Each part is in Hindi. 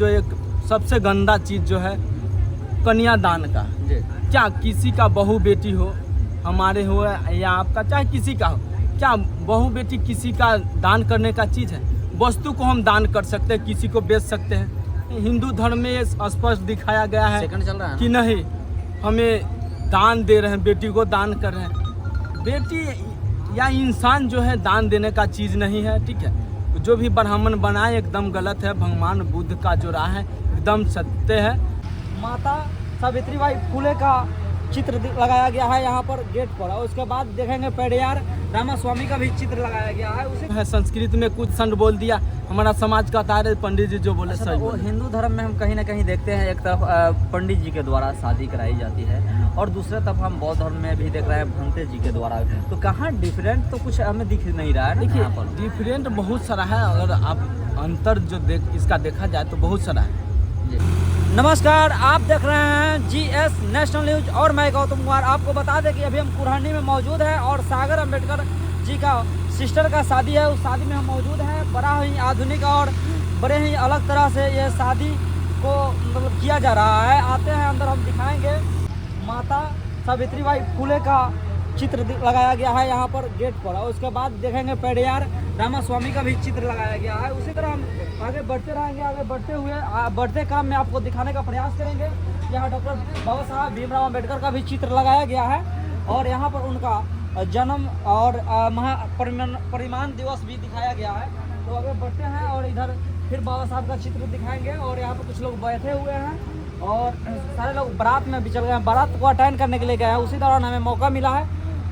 जो एक सबसे गंदा चीज़ जो है कन्यादान का, क्या किसी का बहू बेटी हो, हमारे हो या आपका, चाहे किसी का हो, क्या बहू बेटी किसी का दान करने का चीज़ है? वस्तु को हम दान कर सकते हैं, किसी को बेच सकते हैं। हिंदू धर्म में ये स्पष्ट दिखाया गया है कि नहीं, हमें दान दे रहे हैं, बेटी को दान कर रहे हैं। बेटी या इंसान जो है दान देने का चीज़ नहीं है, ठीक है। जो भी ब्राह्मण बनाए एकदम गलत है। भगवान बुद्ध का जो राह है एकदम सत्य है। माता सावित्रीबाई फुले का चित्र लगाया गया है यहाँ पर गेट पर, और उसके बाद देखेंगे पेरियार रामास्वामी का भी चित्र लगाया गया है। उसे है संस्कृत में कुछ संड बोल दिया, हमारा समाज कहता है पंडित जी जो बोले सही। वो हिंदू धर्म में हम कहीं ना कहीं देखते हैं, एक तरफ पंडित जी के द्वारा शादी कराई जाती है और दूसरे तरफ हम बौद्ध धर्म में भी देख रहे हैं भंते जी के द्वारा। तो कहाँ डिफरेंट तो कुछ हमें दिख नहीं रहा है। देखिए डिफरेंट बहुत सारा है, अगर आप अंतर जो इसका देखा जाए तो बहुत सारा है। नमस्कार, आप देख रहे हैं GS नेशनल न्यूज और मैं गौतम कुमार। आपको बता दें कि अभी हम कुरहानी में मौजूद हैं और सागर अम्बेडकर जी का सिस्टर का शादी है, उस शादी में हम मौजूद हैं। बड़ा ही आधुनिक और बड़े ही अलग तरह से ये शादी को मतलब किया जा रहा है। आते हैं अंदर, हम दिखाएंगे। माता सावित्रीबाई फुले का चित्र लगाया गया है यहाँ पर गेट पर, और उसके बाद देखेंगे पेरियार रामास्वामी का भी चित्र लगाया गया है। उसी तरह हम आगे बढ़ते रहेंगे। आगे बढ़ते हुए बढ़ते काम में आपको दिखाने का प्रयास करेंगे। यहाँ डॉक्टर बाबा साहब भीमराव अम्बेडकर का भी चित्र लगाया गया है और यहाँ पर उनका जन्म और महापरिनिर्वाण दिवस भी दिखाया गया है। तो आगे बढ़ते हैं और इधर फिर बाबा साहब का चित्र दिखाएंगे। और यहाँ पर कुछ लोग बैठे हुए हैं और सारे लोग बारात में भी चल गए हैं, बारात को अटेंड करने के लिए गए हैं। उसी दौरान हमें मौका मिला है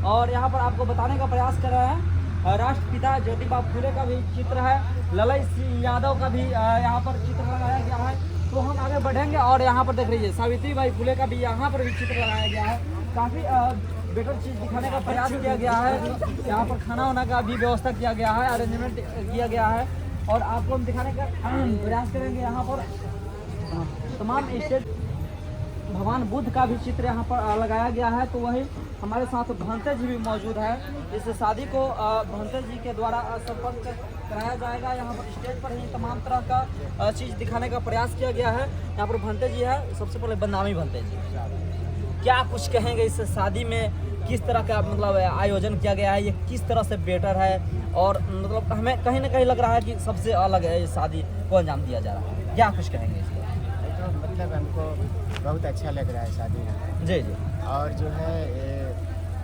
और यहाँ पर आपको बताने का प्रयास कर रहे हैं। राष्ट्रपिता ज्योतिबा फुले का भी चित्र है, ललई सिंह यादव का भी यहाँ पर चित्र लगाया गया है। तो हम आगे बढ़ेंगे और यहाँ पर देख लीजिए सावित्रीबाई फुले का भी यहाँ पर भी चित्र लगाया गया है। काफ़ी बेटर चीज़ दिखाने का प्रयास किया गया है। यहाँ पर खाना वाना का भी व्यवस्था किया गया है, अरेंजमेंट किया गया है और आपको हम दिखाने का प्रयास करेंगे। यहाँ पर तमाम स्टेट भगवान बुद्ध का भी चित्र यहाँ पर लगाया गया है। तो वही हमारे साथ भंते जी भी मौजूद है। इस शादी को भंते जी के द्वारा संपन्न कराया जाएगा। यहाँ पर स्टेज पर ही तमाम तरह का चीज़ दिखाने का प्रयास किया गया है। यहाँ पर भंते जी है, सबसे पहले बदनामी भंते जी, क्या कुछ कहेंगे इस शादी में? किस तरह का मतलब आयोजन किया गया है, ये किस तरह से बेटर है? और मतलब हमें कहीं ना कहीं लग रहा है कि सबसे अलग है, ये शादी को अंजाम दिया जा रहा है। क्या कुछ कहेंगे इसको? मतलब हमको बहुत अच्छा लग रहा है शादी में। जी। और जो है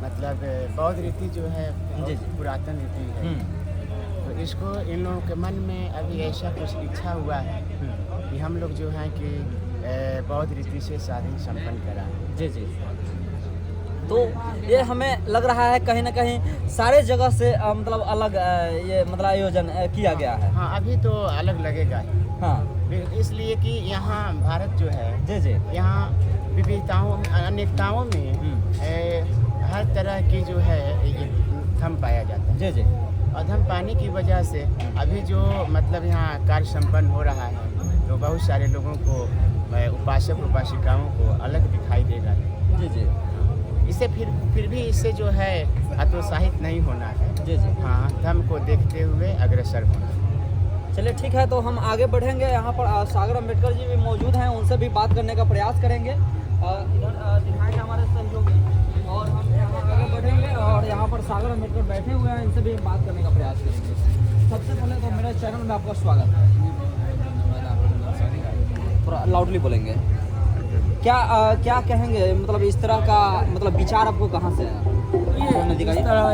मतलब बौद्ध रीति जो है जी। पुरातन रीति है, तो इसको इन लोगों के मन में अभी ऐसा कुछ इच्छा हुआ है कि हम लोग जो है कि बौद्ध रीति से शादी संपन्न कराएं। जी। तो ये हमें लग रहा है कहीं ना कहीं सारे जगह से मतलब अलग ये मतलब आयोजन किया गया है। हाँ, अभी तो अलग लगेगा ही। हाँ, इसलिए कि यहाँ भारत जो है, जी यहाँ विविधताओं अनेकताओं में हर तरह की जो है ये धम पाया जाता है। जी। और धम पाने की वजह से अभी जो मतलब यहाँ कार्य संपन्न हो रहा है, तो बहुत सारे लोगों को उपासक उपासिकाओं को अलग दिखाई देगा। जी। इससे फिर भी इससे जो है हतोत्साहित नहीं होना है। जी। हाँ, धर्म को देखते हुए अग्रसर होना। चलिए ठीक है, तो हम आगे बढ़ेंगे। यहाँ पर सागर अम्बेडकर जी भी मौजूद हैं, उनसे भी बात करने का प्रयास करेंगे। इधर दिखाएंगे हमारे सहयोगी और हम यहाँ आगे बढ़ेंगे और यहाँ पर सागर अम्बेडकर बैठे हुए हैं, इनसे भी बात करने का प्रयास करेंगे। सबसे पहले तो मेरे चैनल में आपका स्वागत है। थोड़ा लाउडली बोलेंगे। क्या कहेंगे, मतलब इस तरह का मतलब विचार आपको कहाँ से आया?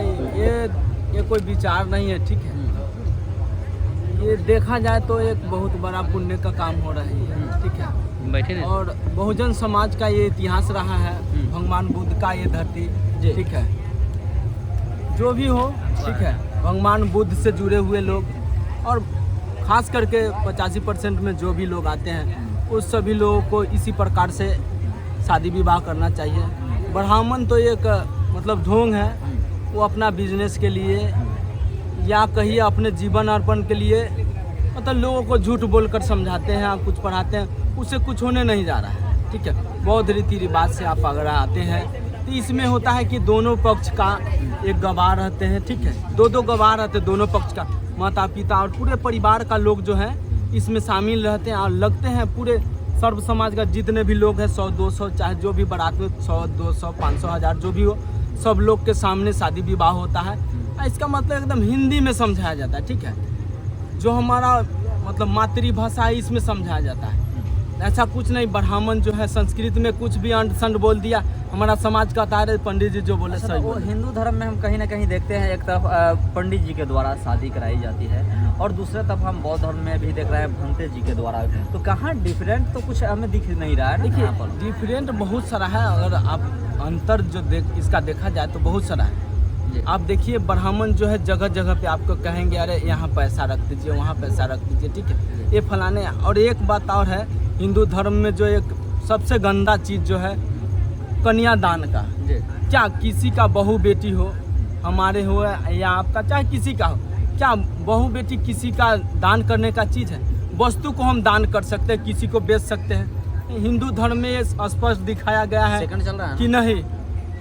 ये कोई विचार नहीं है, ठीक है। ये देखा जाए तो एक बहुत बड़ा पुण्य का काम हो रही है, ठीक है। बैठे और बहुजन समाज का ये इतिहास रहा है, भगवान बुद्ध का ये धरती, ठीक है। जो भी हो, ठीक है, भगवान बुद्ध से जुड़े हुए लोग और खास करके 85% में जो भी लोग आते हैं, उस सभी लोगों को इसी प्रकार से शादी विवाह करना चाहिए। ब्राह्मण तो एक मतलब ढोंग है, वो अपना बिजनेस के लिए या कहिए अपने जीवन अर्पण के लिए मतलब लोगों को झूठ बोलकर समझाते हैं, कुछ पढ़ाते हैं, उससे कुछ होने नहीं जा रहा है, ठीक है। बौद्ध रीति रिवाज से आप अगर आते हैं तो इसमें होता है कि दोनों पक्ष का एक गवाह रहते हैं, ठीक है। दो गवाह रहते हैं दोनों पक्ष का, माता पिता और पूरे परिवार का लोग जो है इसमें शामिल रहते हैं और लगते हैं पूरे सर्व समाज का जितने भी लोग हैं 100-200 चाहे जो भी बारात में 100-200 500 1000 जो भी हो, सब लोग के सामने शादी विवाह होता है। इसका मतलब एकदम हिंदी में समझाया जाता है, ठीक है। जो हमारा मतलब मातृभाषा है इसमें समझाया जाता है। ऐसा कुछ नहीं ब्राह्मण जो है संस्कृत में कुछ भी अंड संड बोल दिया, हमारा समाज का तारे पंडित जी जो बोले अच्छा, सही वो बोले। हिंदू धर्म में हम कहीं ना कहीं देखते हैं एक तरफ पंडित जी के द्वारा शादी कराई जाती है और दूसरे तरफ हम बौद्ध धर्म में भी देख रहे हैं भंते जी के द्वारा। तो कहाँ डिफरेंट तो कुछ हमें दिख नहीं रहा है। देखिए यहाँ पर डिफरेंट बहुत सारा है, अगर आप अंतर जो इसका देखा जाए तो बहुत सारा है। जी। आप देखिए ब्राह्मण जो है जगह जगह पे आपको कहेंगे अरे यहाँ पैसा रख दीजिए, वहाँ पैसा रख दीजिए, ठीक है, ये फलाने। और एक बात और है, हिंदू धर्म में जो एक सबसे गंदा चीज़ जो है कन्यादान का। जी। क्या किसी का बहू बेटी हो, हमारे हो या आपका, चाहे किसी का हो, क्या बहू बेटी किसी का दान करने का चीज़ है? वस्तु को हम दान कर सकते हैं, किसी को बेच सकते हैं। हिंदू धर्म में ये स्पष्ट दिखाया गया है सेकंड चल रहा है कि नहीं,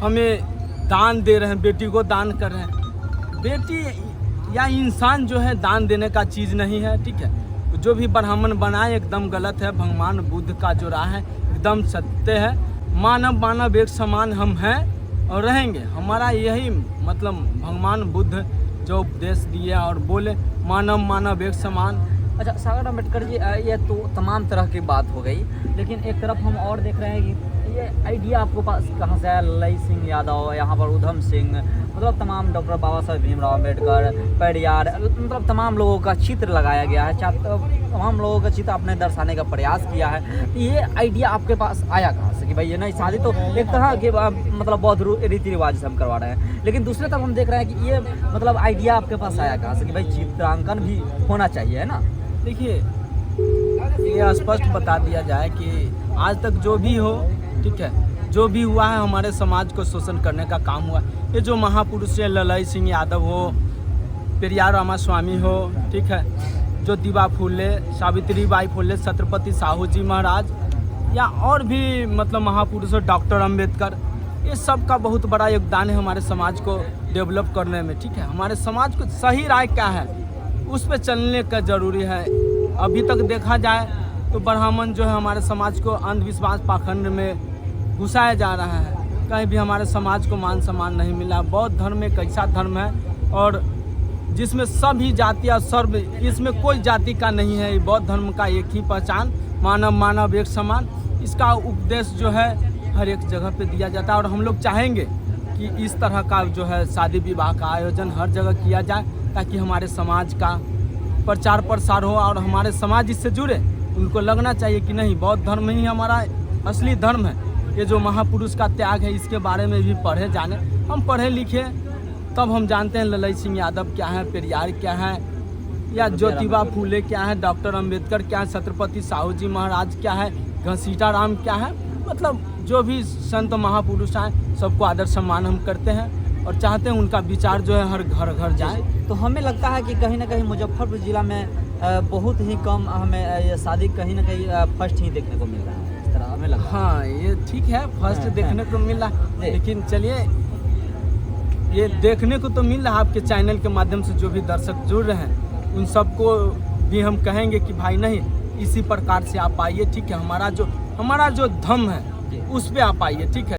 हमें दान दे रहे हैं, बेटी को दान कर रहे हैं। बेटी या इंसान जो है दान देने का चीज़ नहीं है, ठीक है। जो भी ब्राह्मण बनाए एकदम गलत है। भगवान बुद्ध का जो राह है एकदम सत्य है। मानव एक समान हम हैं और रहेंगे। हमारा यही मतलब भगवान बुद्ध जो उपदेश दिए और बोले मानव एक समान। अच्छा सागर अम्बेडकर जी, ये तो तमाम तरह की बात हो गई, लेकिन एक तरफ हम और देख रहे हैं कि ये आइडिया आपको पास कहाँ से आया? ललाई सिंह यादव, यहाँ पर उधम सिंह, मतलब तमाम डॉक्टर बाबा साहेब भीमराव अम्बेडकर, पेरियार, मतलब तमाम लोगों का चित्र लगाया गया है, तमाम लोगों का चित्र आपने दर्शाने का प्रयास किया है। तो ये आइडिया आपके पास आया कहाँ से कि भाई ये नहीं, शादी तो एक तरह के मतलब बौद्ध रीति रिवाज से हम करवा रहे हैं, लेकिन दूसरे तरफ हम देख रहे हैं कि ये मतलब आइडिया आपके पास आया कहाँ से कि भाई चित्रांकन भी होना चाहिए, है ना? देखिए ये स्पष्ट बता दिया जाए कि आज तक जो भी हो, ठीक है, जो भी हुआ है हमारे समाज को शोषण करने का काम हुआ। ये जो महापुरुष है, ललाई सिंह यादव हो, पेरियार रामास्वामी हो, ठीक है, ज्योतिबा फूले, सावित्रीबाई फूले, छत्रपति साहू जी महाराज, या और भी मतलब महापुरुष हो, डॉक्टर अम्बेडकर, ये सब का बहुत बड़ा योगदान है हमारे समाज को डेवलप करने में, ठीक है। हमारे समाज को सही राय क्या है उस पर चलने का ज़रूरी है। अभी तक देखा जाए तो ब्राह्मण जो है हमारे समाज को अंधविश्वास पाखंड में घुसाया जा रहा है। कहीं भी हमारे समाज को मान सम्मान नहीं मिला। बौद्ध धर्म एक ऐसा धर्म है और जिसमें सभी जाति और सर्व, इसमें कोई जाति का नहीं है। बौद्ध धर्म का एक ही पहचान, मानव एक समान। इसका उपदेश जो है हर एक जगह पे दिया जाता है और हम लोग चाहेंगे कि इस तरह का जो है शादी विवाह का आयोजन हर जगह किया जाए ताकि हमारे समाज का प्रचार प्रसार हो और हमारे समाज इससे जुड़े। उनको लगना चाहिए कि नहीं, बौद्ध धर्म ही हमारा असली धर्म है। ये जो महापुरुष का त्याग है इसके बारे में भी पढ़े जाने। हम पढ़े लिखे तब हम जानते हैं ललाई सिंह यादव क्या है, पेरियार क्या है, या ज्योतिबा फूले क्या है, डॉक्टर अम्बेडकर क्या है, छत्रपति साहू जी महाराज क्या है, घसीटा राम क्या है। मतलब जो भी संत महापुरुष हैं सबको आदर सम्मान हम करते हैं और चाहते हैं उनका विचार जो है हर घर घर जाए। तो हमें लगता है कि कहीं ना कहीं मुजफ्फरपुर ज़िला में बहुत ही कम हमें ये शादी कहीं ना कहीं फर्स्ट ही देखने को मिल रहा है, इस तरह हमें लगता है। हाँ ये ठीक है, फर्स्ट देखने को मिल रहा है, लेकिन चलिए ये देखने को तो मिल रहा है। आपके चैनल के माध्यम से जो भी दर्शक जुड़ रहे हैं उन सबको भी हम कहेंगे कि भाई नहीं, इसी प्रकार से आप आइए, ठीक है। हमारा जो धर्म है उस पर आप आइए, ठीक है।